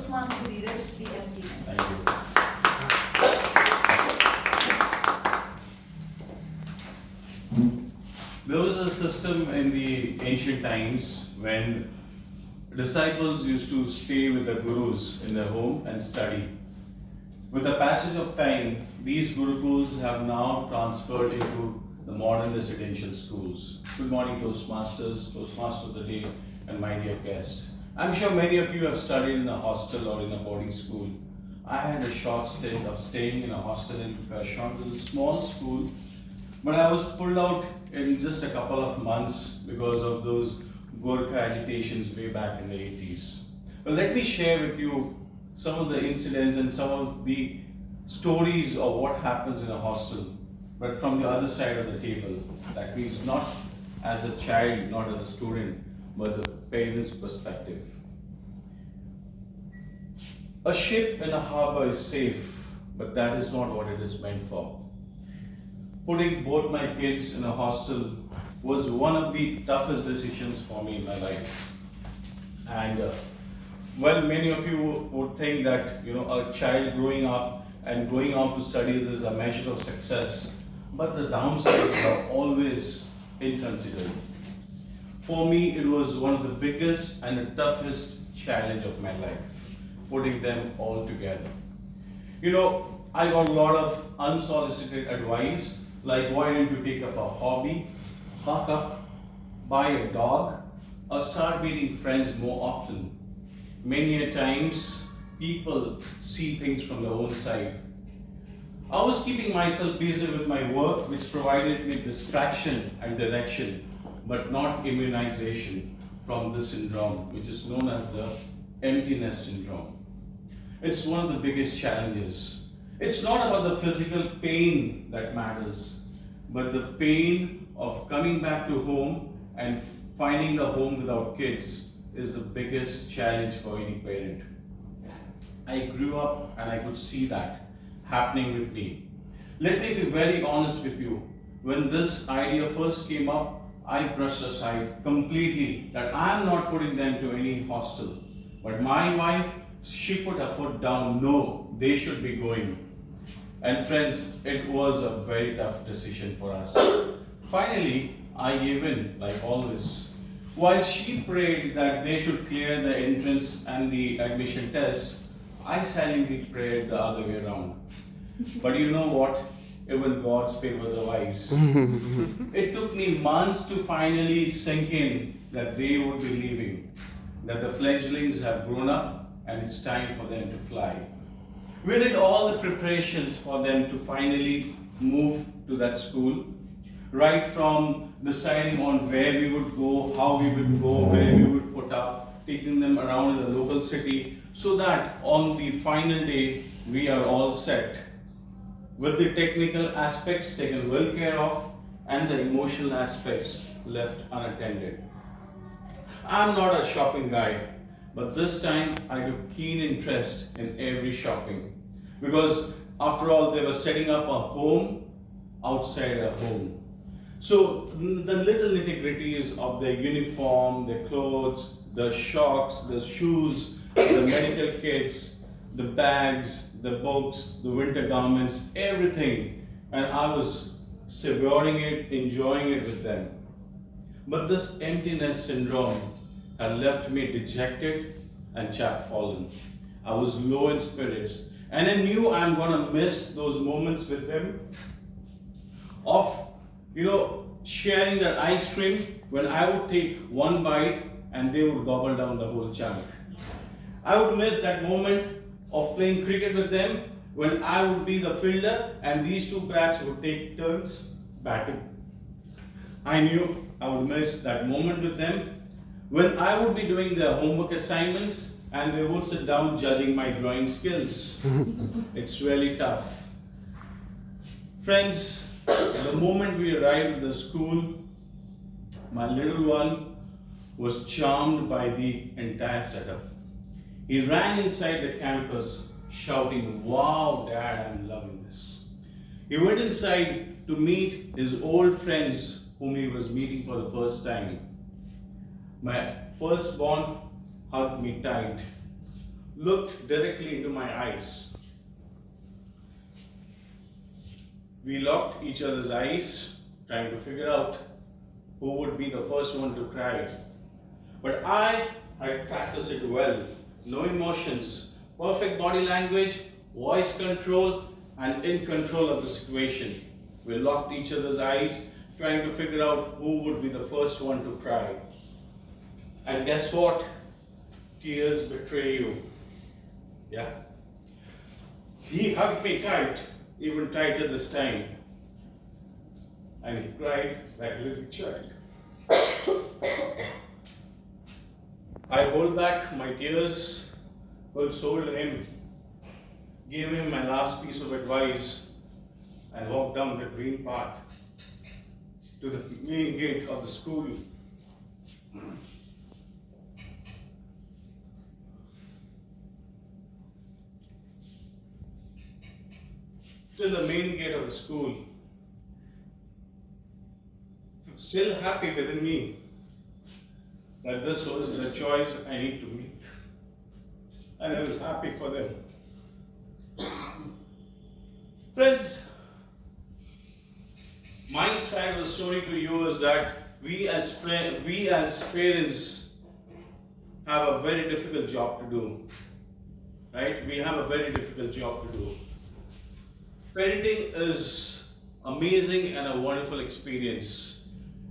Toastmaster Dheeraj, the emptiness. Thank you. There was a system in the ancient times when disciples used to stay with the gurus in their home and study. With the passage of time, these gurukuls have now transferred into the modern residential schools. Good morning, Toastmasters, Toastmaster of the day, and my dear guest. I'm sure many of you have studied in a hostel or in a boarding school. I had a short stint of staying in a hostel in Kashmir. It was a small school, but I was pulled out in just a couple of months because of those Gorkha agitations way back in the 80s. But let me share with you some of the incidents and some of the stories of what happens in a hostel, but from the other side of the table. That means not as a child, not as a student, but the parent's perspective. A ship in a harbor is safe, but that is not what it is meant for. Putting both my kids in a hostel was one of the toughest decisions for me in my life. And well, many of you would think that a child growing up and going out to studies is a measure of success, but the downsides are always inconsiderable. For me, it was one of the biggest and the toughest challenge of my life, putting them all together. I got a lot of unsolicited advice, like why don't you take up a hobby, buck up, buy a dog, or start meeting friends more often. Many a times, people see things from their own side. I was keeping myself busy with my work, which provided me distraction and direction, but not immunization from this syndrome, which is known as the emptiness syndrome. It's one of the biggest challenges. It's not about the physical pain that matters, but the pain of coming back to home and finding a home without kids is the biggest challenge for any parent. I grew up and I could see that happening with me. Let me be very honest with you. When this idea first came up, I brushed aside completely that I am not putting them to any hostel. But my wife, she put her foot down, no, they should be going. And friends, it was a very tough decision for us. Finally, I gave in, like always. While she prayed that they should clear the entrance and the admission test, I silently prayed the other way around. But you know what? Even God's favor the wise. It took me months to finally sink in that they would be leaving, that the fledglings have grown up and it's time for them to fly. We did all the preparations for them to finally move to that school, right from deciding on where we would go, how we would go, where we would put up, taking them around the local city, so that on the final day we are all set, with the technical aspects taken well care of and the emotional aspects left unattended. I'm not a shopping guy, but this time I took keen interest in every shopping, because after all they were setting up a home outside a home. So the little nitty-gritties of their uniform, their clothes, the socks, the shoes, the medical kits, the bags, the books, the winter garments, everything. And I was savoring it, enjoying it with them. But this emptiness syndrome had left me dejected and chapfallen. I was low in spirits, and I knew I'm gonna miss those moments with them of sharing that ice cream when I would take one bite and they would gobble down the whole chunk. I would miss that moment of playing cricket with them when I would be the fielder and these two brats would take turns batting. I knew I would miss that moment with them when I would be doing their homework assignments and they would sit down judging my drawing skills. It's really tough. Friends, the moment we arrived at the school, my little one was charmed by the entire setup. He ran inside the campus shouting, "Wow, Dad, I'm loving this." He went inside to meet his old friends whom he was meeting for the first time. My firstborn hugged me tight. looked directly into my eyes. We locked each other's eyes, trying to figure out who would be the first one to cry. But I had practiced it well. No emotions, perfect body language, voice control, and in control of the situation. We locked each other's eyes, trying to figure out who would be the first one to cry. And guess what? Tears betray you. Yeah. He hugged me tight, even tighter this time. And he cried like a little child. I hold back my tears, consoled him, gave him my last piece of advice, and walked down the green path to the main gate of the school. Till the main gate of the school. Still happy within me that this was the choice I need to make. And I was happy for them. Friends, my side of the story to you is that we as parents have a very difficult job to do. Right? We have a very difficult job to do. Parenting is amazing and a wonderful experience.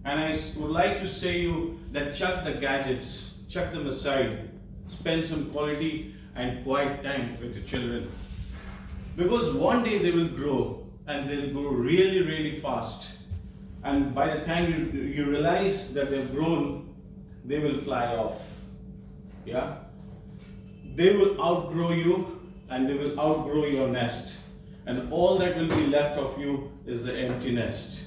And I would like to say you that chuck the gadgets, chuck them aside, spend some quality and quiet time with your children. Because one day they will grow and they'll grow really, really fast. And by the time you realize that they've grown, they will fly off. Yeah? They will outgrow you and they will outgrow your nest. And all that will be left of you is the empty nest.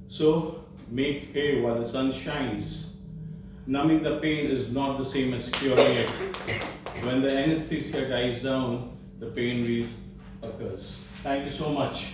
So, make hay while the sun shines. Numbing the pain is not the same as curing it. When the anesthesia dies down, the pain reoccurs. Thank you so much.